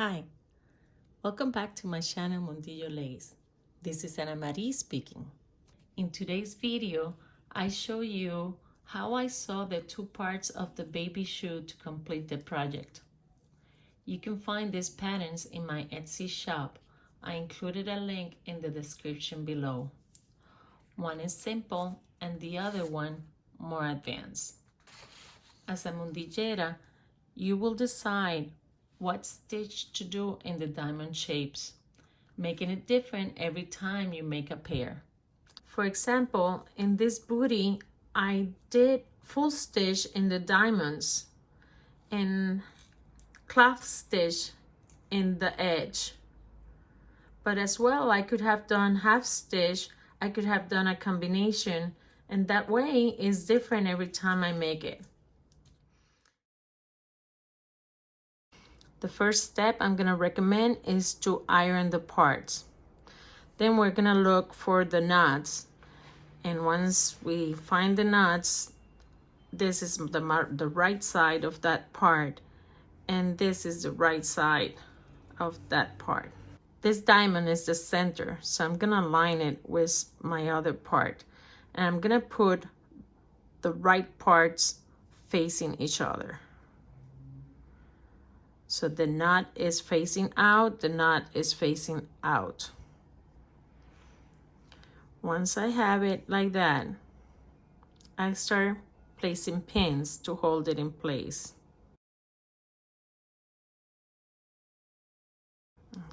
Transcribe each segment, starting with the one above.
Hi, welcome back to my channel Mundillo Lace. This is Ana Marie speaking. In today's video, I show you how I sew the two parts of the baby shoe to complete the project. You can find these patterns in my Etsy shop. I included a link in the description below. One is simple and the other one more advanced. As a mundillera, you will decide what stitch to do in the diamond shapes, making it different every time you make a pair. For example, in this booty, I did full stitch in the diamonds and cloth stitch in the edge. But as well, I could have done half stitch, I could have done a combination, and that way is different every time I make it. The first step I'm gonna recommend is to iron the parts. Then we're gonna look for the knots. And once we find the knots, this is the right side of that part. And this is the right side of that part. This diamond is the center, so I'm gonna line it with my other part. And I'm gonna put the right parts facing each other. So the knot is facing out, the knot is facing out. Once I have it like that, I start placing pins to hold it in place.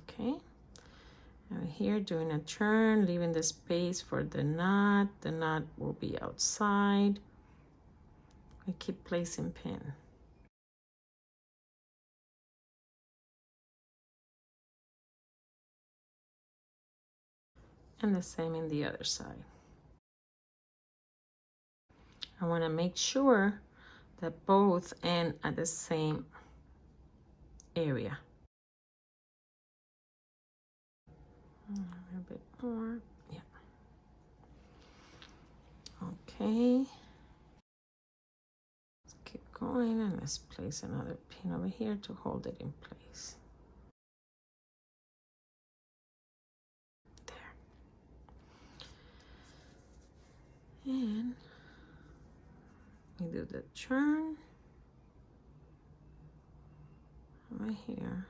Okay, over here doing a turn, leaving the space for the knot. The knot will be outside. I keep placing pin. And the same in the other side. I want to make sure that both end at the same area. A bit more, yeah. Okay. Let's keep going and let's place another pin over here to hold it in place. And we do the turn right here.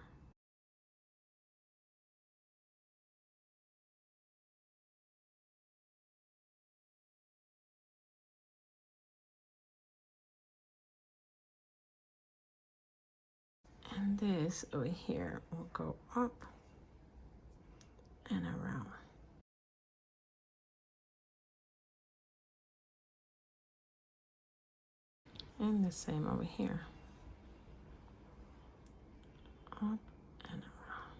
And this over here will go up and around. And the same over here. Up and around.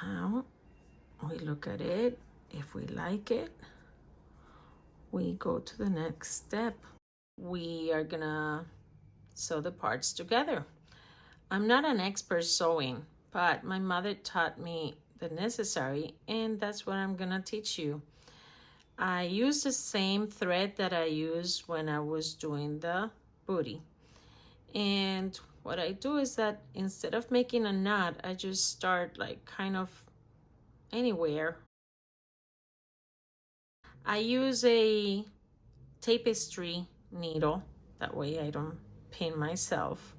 Now we look at it. If we like it, we go to the next step. We are gonna sew the parts together. I'm not an expert sewing, but my mother taught me the necessary, and that's what I'm gonna teach you. I use the same thread that I used when I was doing the booty. And what I do is that instead of making a knot, I just start like kind of anywhere. I use a tapestry needle, that way I don't pin myself.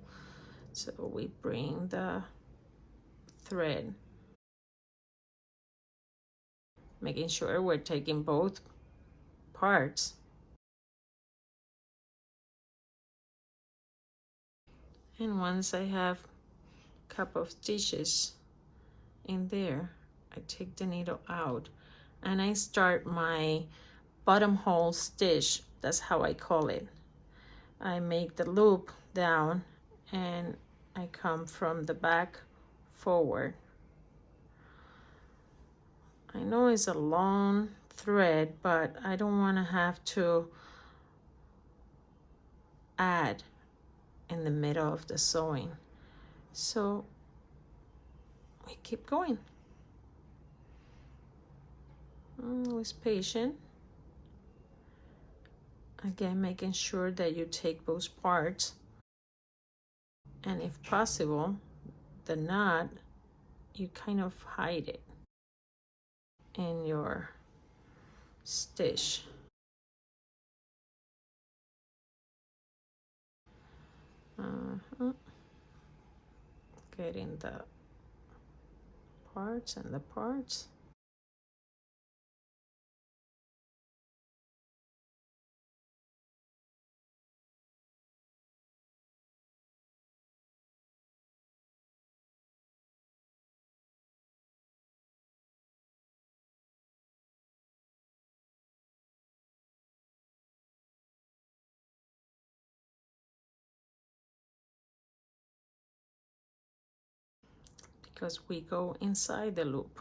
So we bring the thread, making sure we're taking both parts. And once I have a couple of stitches in there, I take the needle out and I start my buttonhole stitch. That's how I call it. I make the loop down and I come from the back forward. I know it's a long thread, but I don't want to have to add in the middle of the sewing. So we keep going. Always patient. Again, making sure that you take both parts And if possible, the knot, you kind of hide it in your stitch. Getting the parts and the parts. Because we go inside the loop.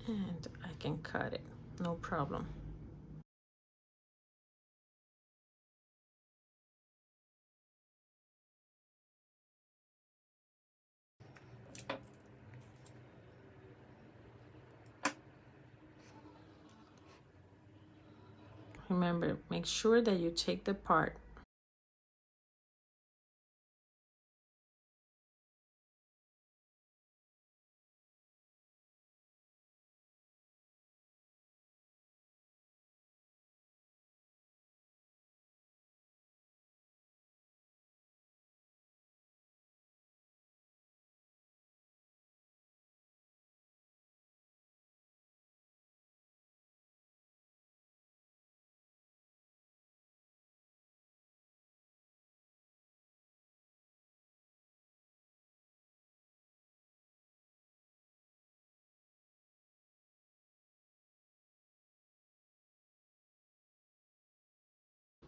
And I can cut it, no problem. Remember, make sure that you take the part.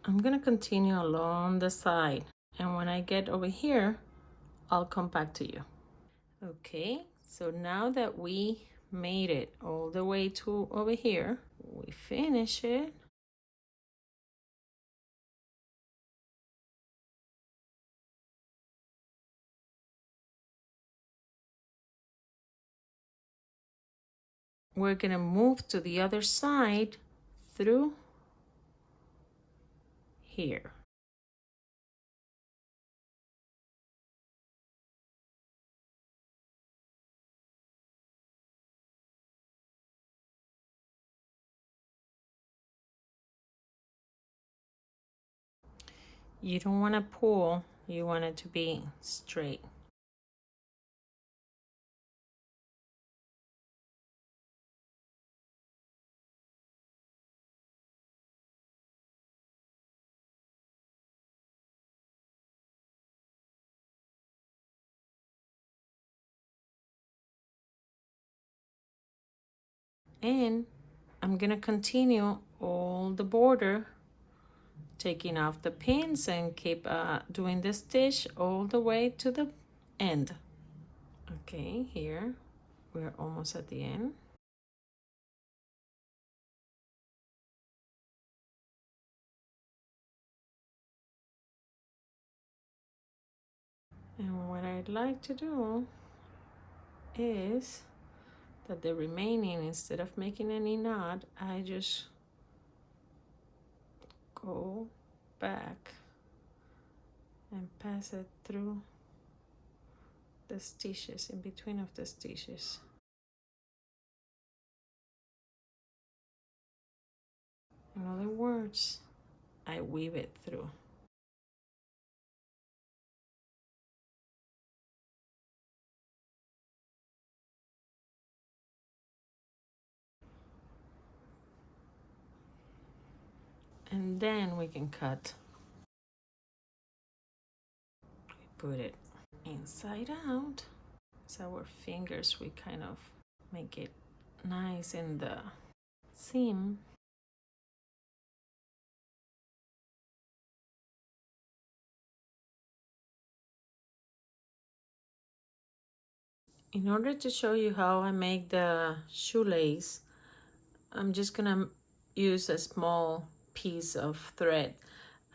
I'm gonna continue along the side, and when I get over here, I'll come back to you. Okay, so now that we made it all the way to over here, we finish it. We're gonna move to the other side through here. You don't want to pull, you want it to be straight. And I'm gonna continue all the border, taking off the pins, and keep doing the stitch all the way to the end. Okay, here we're almost at the end. And what I'd like to do is that the remaining, instead of making any knot, I just go back and pass it through the stitches, in between of the stitches. In other words, I weave it through. And then we can cut. We put it inside out. So our fingers, we kind of make it nice in the seam. In order to show you how I make the shoelace, I'm just gonna use a small piece of thread.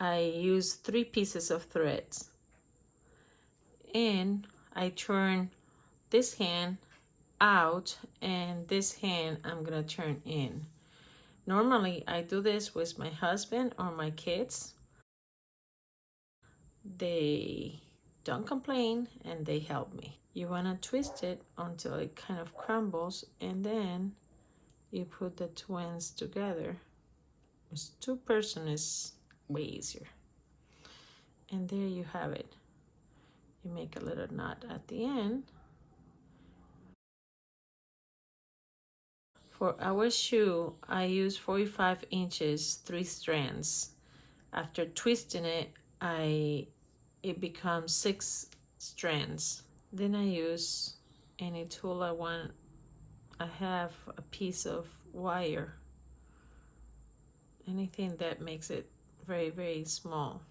I use 3 pieces of threads, and I turn this hand out and this hand I'm gonna turn in. Normally I do this with my husband or my kids, they don't complain and they help me. You want to twist it until it kind of crumbles, and then you put the two ends together. It's two-person is way easier. And there you have it. You make a little knot at the end. For our shoe, I use 45 inches, 3 strands. After twisting it, it becomes 6 strands. Then I use any tool I want. I have a piece of wire, anything that makes it very, very small,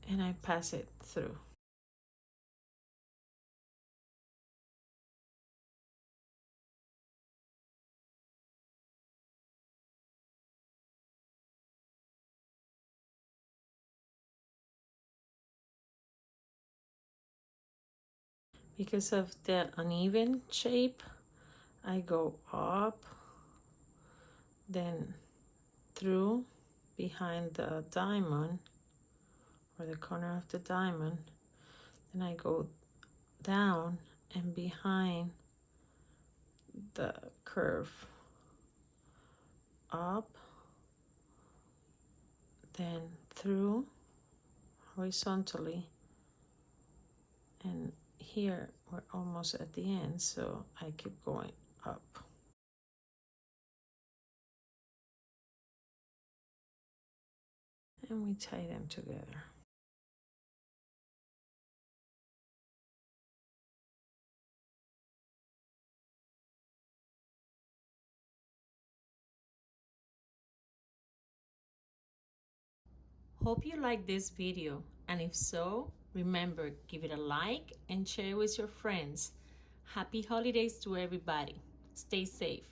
and I pass it through. Because of the uneven shape, I go up, then through behind the diamond, or the corner of the diamond, then I go down and behind the curve, up, then through horizontally, and here we're almost at the end, so I keep going up. And we tie them together. Hope you like this video, and if so, remember, give it a like and share it with your friends. Happy holidays to everybody. Stay safe.